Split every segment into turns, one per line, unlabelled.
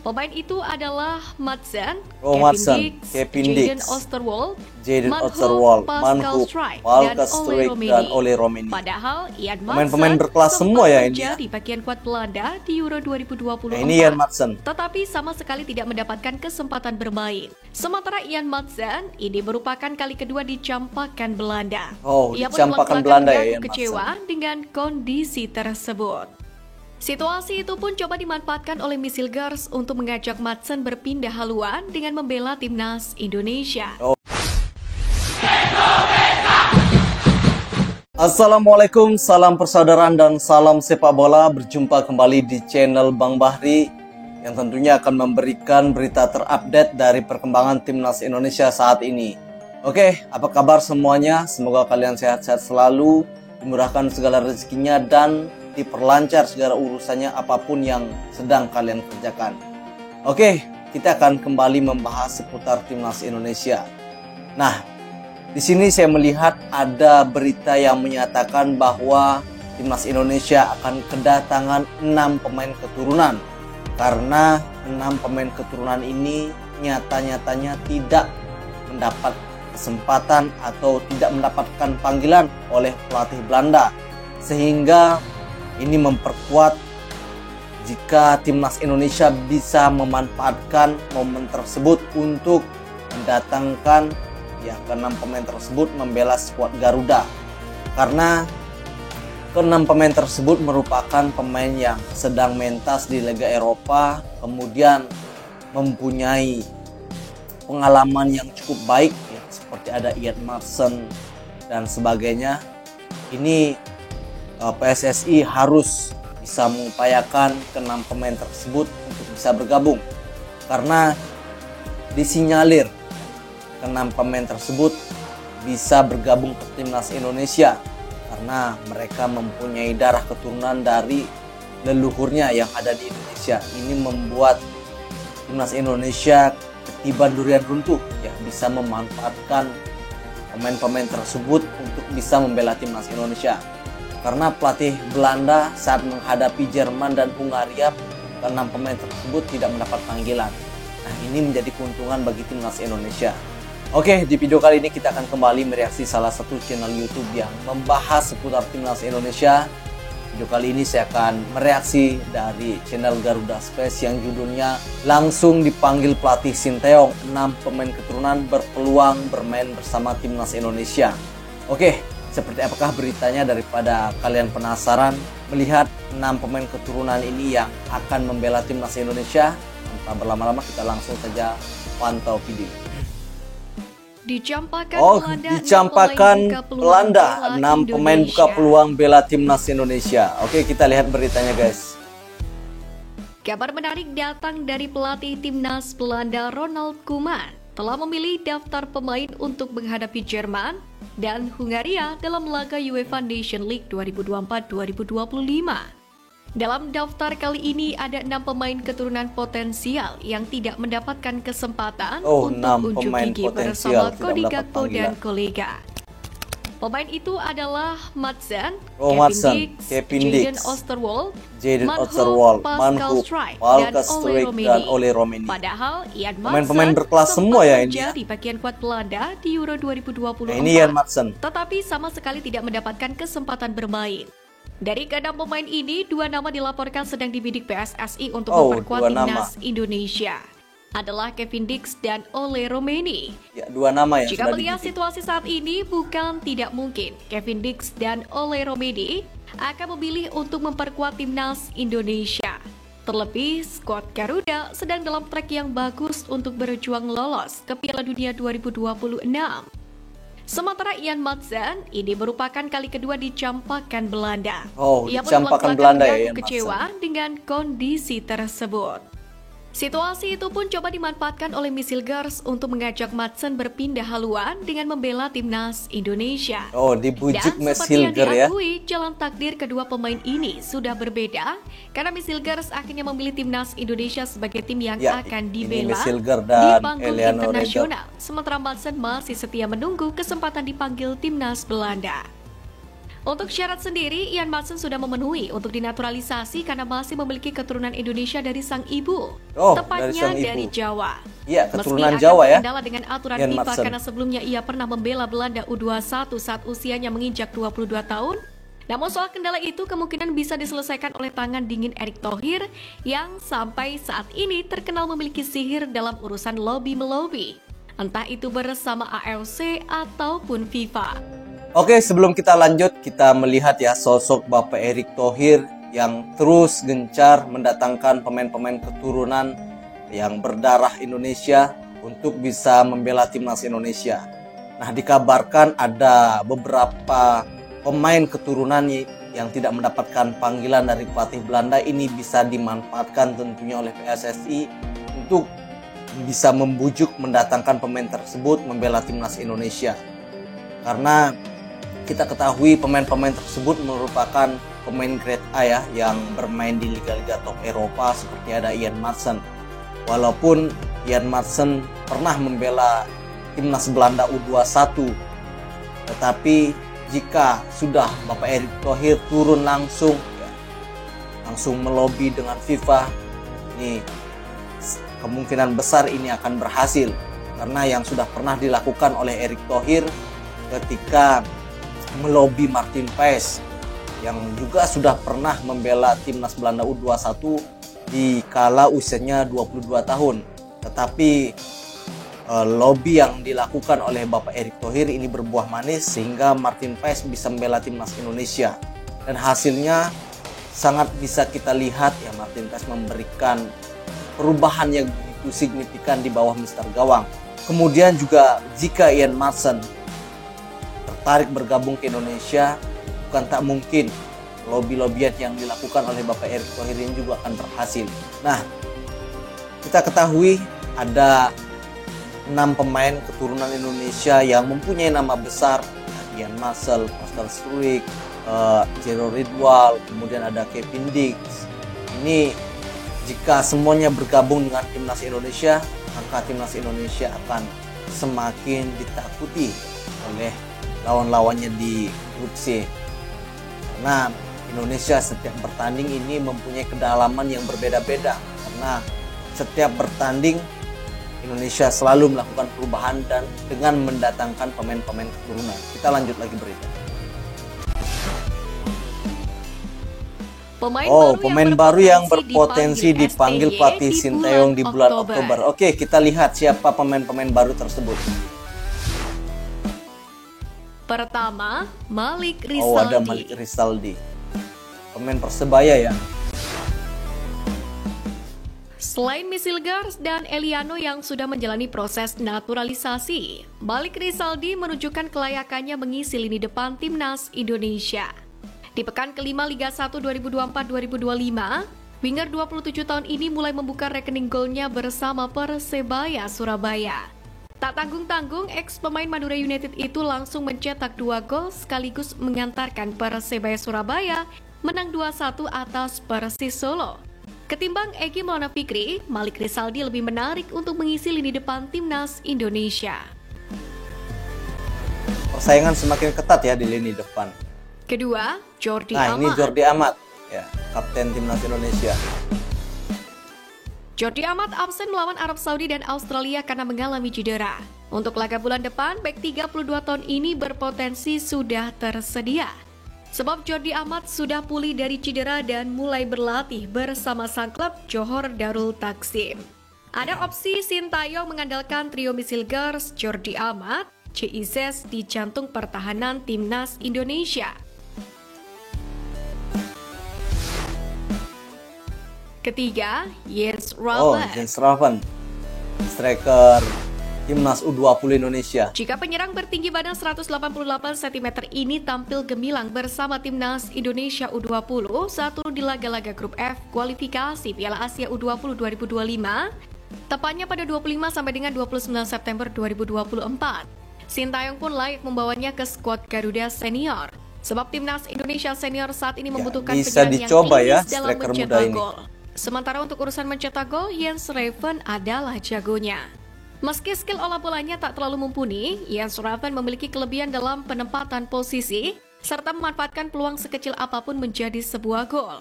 Pemain itu adalah Madsen,
Kevin
Jadon
Dix,
Osterwold,
Pascal
Struijk,
dan Ole Romeni.
Padahal Ian
Pemain-pemain
Madsen
berkelas semua ya ini.
menjadi bagian kuat Belanda di Euro 2024.
Ini Ian Madsen.
Tetapi sama sekali tidak mendapatkan kesempatan bermain. Sementara Ian Madsen ini merupakan kali kedua dicampakkan Belanda.
Oh,
Ia pun
dicampakkan
melakukan
Belanda ya,
mengaku
Ian
kecewa dengan kondisi tersebut. Situasi itu pun coba dimanfaatkan oleh Misilgers untuk mengajak Madsen berpindah haluan dengan membela timnas Indonesia.
Assalamualaikum, salam persaudaraan dan salam sepak bola. Berjumpa kembali di channel Bang Bahri yang tentunya akan memberikan berita terupdate dari perkembangan timnas Indonesia saat ini. Oke, apa kabar semuanya? Semoga kalian sehat-sehat selalu, dimurahkan segala rezekinya dan diperlancar segala urusannya apapun yang sedang kalian kerjakan. Oke, kita akan kembali membahas seputar timnas Indonesia. Nah, di sini saya melihat ada berita yang menyatakan bahwa timnas Indonesia akan kedatangan 6 pemain keturunan. Karena 6 pemain keturunan ini nyata-nyatanya tidak mendapat kesempatan atau tidak mendapatkan panggilan oleh pelatih Belanda. Sehingga ini memperkuat jika timnas Indonesia bisa memanfaatkan momen tersebut untuk mendatangkan ke-6 pemain tersebut membela skuad Garuda. Karena ke-6 pemain tersebut merupakan pemain yang sedang mentas di Liga Eropa, kemudian mempunyai pengalaman yang cukup baik ya, seperti ada Ian Madsen dan sebagainya. Ini PSSI harus bisa mengupayakan ke-6 pemain tersebut untuk bisa bergabung, karena disinyalir ke-6 pemain tersebut bisa bergabung ke timnas Indonesia karena mereka mempunyai darah keturunan dari leluhurnya yang ada di Indonesia. Ini membuat timnas Indonesia ketiban durian runtuh ya, bisa memanfaatkan pemain-pemain tersebut untuk bisa membela timnas Indonesia. Karena pelatih Belanda saat menghadapi Jerman dan Hungaria, ke-6 pemain tersebut tidak mendapat panggilan. Nah, ini menjadi keuntungan bagi timnas Indonesia. Oke, di video kali ini kita akan kembali mereaksi salah satu channel YouTube yang membahas seputar timnas Indonesia. Video kali ini saya akan mereaksi dari channel Garuda Space yang judulnya "Langsung Dipanggil Pelatih Sinteyong, 6 pemain keturunan berpeluang bermain bersama timnas Indonesia". Oke, seperti apakah beritanya? Daripada kalian penasaran melihat 6 pemain keturunan ini yang akan membela timnas Indonesia, tanpa berlama-lama kita langsung saja pantau video. Dicampakkan Belanda 6 pemain buka peluang bela timnas Indonesia. Oke, kita lihat beritanya guys.
Kabar menarik datang dari pelatih timnas Belanda Ronald Koeman telah memilih daftar pemain untuk menghadapi Jerman dan Hungaria dalam laga UEFA Nations League 2024-2025. Dalam daftar kali ini ada 6 pemain keturunan potensial yang tidak mendapatkan kesempatan untuk unjuk gigi bersama Cody Gakpo dan kolega. Pemain itu adalah Madsen,
Kevin Dix,
Jadon Osterwold,
Pascal Struijk, dan Ole Romeni.
Padahal Ian
pemain berkelas semua ya ini.
Menjadi bagian kuat Belanda di Euro 2024.
Ini Ian Madsen.
Tetapi sama sekali tidak mendapatkan kesempatan bermain. Dari ke-6 pemain ini, 2 nama dilaporkan sedang dibidik PSSI untuk memperkuat timnas Indonesia. Adalah Kevin Dix dan Ole Romeni.
Ya, 2 nama yang
jika melihat situasi saat ini, bukan tidak mungkin Kevin Dix dan Ole Romeni akan memilih untuk memperkuat timnas Indonesia. Terlebih, skuad Garuda sedang dalam trek yang bagus untuk berjuang lolos ke Piala Dunia 2026. Sementara Ian Madsen ini merupakan kali kedua dicampakkan Belanda. Ia pun mengaku kecewa dengan kondisi tersebut. Situasi itu pun coba dimanfaatkan oleh Misilgers untuk mengajak Madsen berpindah haluan dengan membela timnas Indonesia.
Dibujuk
Dan seperti yang diakui, jalan takdir kedua pemain ini sudah berbeda karena Misilgers akhirnya memilih timnas Indonesia sebagai tim yang akan dibela di panggung internasional. Sementara Madsen masih setia menunggu kesempatan dipanggil timnas Belanda. Untuk syarat sendiri, Ian Maatsen sudah memenuhi untuk dinaturalisasi karena masih memiliki keturunan Indonesia dari sang ibu, tepatnya dari Jawa.
Iya, keturunan
Meski
Jawa ya.
Kendala dengan aturan
Ian
FIFA
Maatsen.
karena sebelumnya ia pernah membela Belanda U21 saat usianya menginjak 22 tahun. Namun soal kendala itu kemungkinan bisa diselesaikan oleh tangan dingin Erick Thohir yang sampai saat ini terkenal memiliki sihir dalam urusan lobby-melobi. Entah itu bersama AFC ataupun FIFA.
Oke, sebelum kita lanjut, kita melihat ya sosok Bapak Erick Thohir yang terus gencar mendatangkan pemain-pemain keturunan yang berdarah Indonesia untuk bisa membela timnas Indonesia. Nah, dikabarkan ada beberapa pemain keturunan yang tidak mendapatkan panggilan dari pelatih Belanda ini bisa dimanfaatkan tentunya oleh PSSI untuk bisa membujuk mendatangkan pemain tersebut membela timnas Indonesia. Karena kita ketahui pemain-pemain tersebut merupakan pemain grade A ya, yang bermain di liga-liga top Eropa seperti ada Ian Maatsen. Walaupun Ian Maatsen pernah membela timnas Belanda U21, tetapi jika sudah Bapak Erick Thohir turun langsung melobi dengan FIFA, ini kemungkinan besar ini akan berhasil. Karena yang sudah pernah dilakukan oleh Erick Thohir ketika melobi Martin Paes yang juga sudah pernah membela timnas Belanda U21 di kala usianya 22 tahun. Tetapi lobby yang dilakukan oleh Bapak Erick Thohir ini berbuah manis sehingga Martin Paes bisa membela timnas Indonesia. Dan hasilnya sangat bisa kita lihat ya, Martin Paes memberikan perubahan yang begitu signifikan di bawah Mister Gawang. Kemudian juga jika Ian Maatsen tertarik bergabung ke Indonesia, bukan tak mungkin lobby-lobbyan yang dilakukan oleh Bapak Erick Thohir ini juga akan berhasil. Nah, kita ketahui ada 6 pemain keturunan Indonesia yang mempunyai nama besar, Ian Maatsen, Pascal Struijk, Jero Ridwal, kemudian ada Kevin Dix. Ini jika semuanya bergabung dengan timnas Indonesia, maka timnas Indonesia akan semakin ditakuti oleh lawan-lawannya di grup C. Karena Indonesia setiap bertanding ini mempunyai kedalaman yang berbeda-beda. Karena setiap bertanding Indonesia selalu melakukan perubahan dan dengan mendatangkan pemain-pemain keturunan. Kita lanjut lagi berita. Pemain baru yang berpotensi dipanggil pelatih Sinteyong di bulan Oktober. Oke, kita lihat siapa pemain-pemain baru tersebut.
Pertama, Malik Rizaldi.
Oh, ada Malik Rizaldi. Pemain Persebaya ya.
Selain Misilgars dan Eliano yang sudah menjalani proses naturalisasi, Malik Rizaldi menunjukkan kelayakannya mengisi lini depan timnas Indonesia. Di pekan kelima Liga 1 2024-2025, winger 27 tahun ini mulai membuka rekening golnya bersama Persebaya Surabaya. Tak tanggung-tanggung, ex-pemain Madura United itu langsung mencetak 2 gol sekaligus mengantarkan Persebaya Surabaya menang 2-1 atas Persis Solo. Ketimbang Egy Maulana Fikri, Malik Rizaldi lebih menarik untuk mengisi lini depan timnas Indonesia.
Persaingan semakin ketat ya di lini depan.
Kedua, Jordi Amat.
Ini Jordi Amat, ya, kapten timnas Indonesia.
Jordi Amat absen melawan Arab Saudi dan Australia karena mengalami cedera. Untuk laga bulan depan, bek 32 tahun ini berpotensi sudah tersedia. Sebab Jordi Amat sudah pulih dari cedera dan mulai berlatih bersama sang klub Johor Darul Takzim. Ada opsi Sintayong mengandalkan trio Misilgars, Jordi Amat, CIZES di jantung pertahanan timnas Indonesia. Ketiga, Jens Raven.
Jens Raven, striker timnas U20 Indonesia.
Jika penyerang bertinggi badan 188 cm ini tampil gemilang bersama timnas Indonesia U20 saat turun di laga-laga grup F kualifikasi Piala Asia U20 2025, tepatnya pada 25 sampai dengan 29 September 2024. Sintayong pun layak membawanya ke skuad Garuda Senior. Sebab timnas Indonesia Senior saat ini membutuhkan penyerang yang tinggi dalam mencetak gol. Sementara untuk urusan mencetak gol, Jens Raven adalah jagonya. Meski skill olah bolanya tak terlalu mumpuni, Jens Raven memiliki kelebihan dalam penempatan posisi, serta memanfaatkan peluang sekecil apapun menjadi sebuah gol.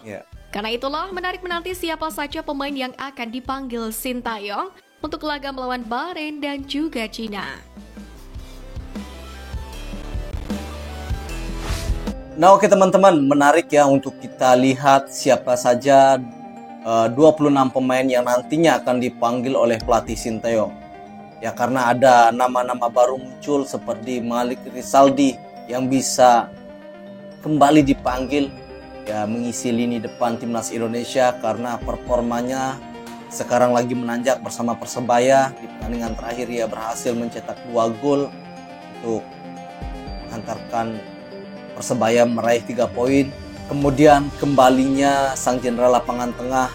Karena itulah menarik menanti siapa saja pemain yang akan dipanggil Sintayong untuk laga melawan Bahrain dan juga Cina.
Nah oke teman-teman, menarik ya untuk kita lihat siapa saja 26 pemain yang nantinya akan dipanggil oleh pelatih Sintayong. Ya karena ada nama-nama baru muncul seperti Malik Rizaldi yang bisa kembali dipanggil ya mengisi lini depan timnas Indonesia karena performanya sekarang lagi menanjak bersama Persebaya. Di pertandingan terakhir ia berhasil mencetak 2 gol untuk menghantarkan Persebaya meraih 3 poin. Kemudian kembalinya sang jenderal lapangan tengah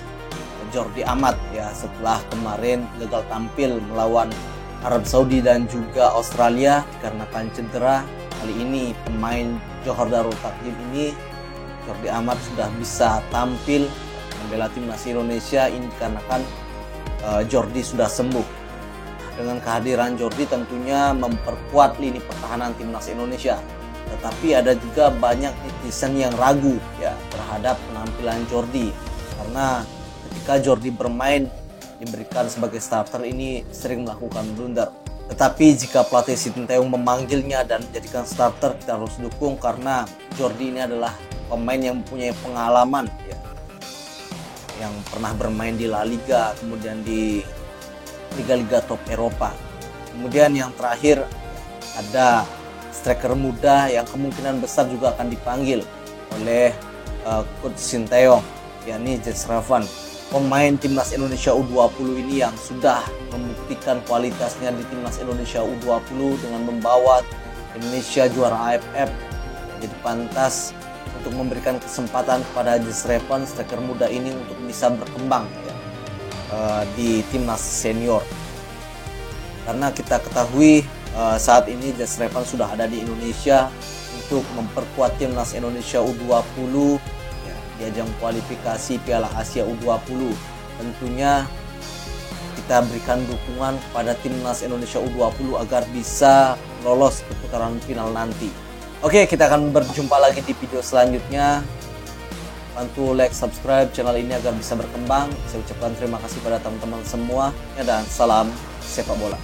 Jordi Amat ya setelah kemarin gagal tampil melawan Arab Saudi dan juga Australia dikarenakan cedera. Kali ini pemain Johor Darul Takzim ini Jordi Amat sudah bisa tampil membela timnas Indonesia ini dikarenakan Jordi sudah sembuh. Dengan kehadiran Jordi tentunya memperkuat lini pertahanan timnas Indonesia. Tetapi ada juga banyak netizen yang ragu ya terhadap penampilan Jordi karena ketika Jordi bermain diberikan sebagai starter ini sering melakukan blunder. Tetapi jika pelatih Sintayong memanggilnya dan menjadikan starter, kita harus dukung karena Jordi ini adalah pemain yang mempunyai pengalaman ya, yang pernah bermain di La Liga, kemudian di liga-liga top Eropa. Kemudian yang terakhir ada striker muda yang kemungkinan besar juga akan dipanggil oleh Coach Sintayong, yakni Jens Ravan, pemain timnas Indonesia U20 ini yang sudah membuktikan kualitasnya di timnas Indonesia U20 dengan membawa Indonesia juara AFF. Jadi pantas untuk memberikan kesempatan kepada Jens Ravan, striker muda ini untuk bisa berkembang ya, di timnas senior. Karena kita ketahui saat ini Jens Ravan sudah ada di Indonesia untuk memperkuat timnas Indonesia U20 ya, di ajang kualifikasi Piala Asia U20. Tentunya kita berikan dukungan kepada timnas Indonesia U20 agar bisa lolos ke putaran final nanti. Oke, kita akan berjumpa lagi di video selanjutnya. Bantu like, subscribe channel ini agar bisa berkembang. Saya ucapkan terima kasih pada teman-teman semua dan salam sepak bola.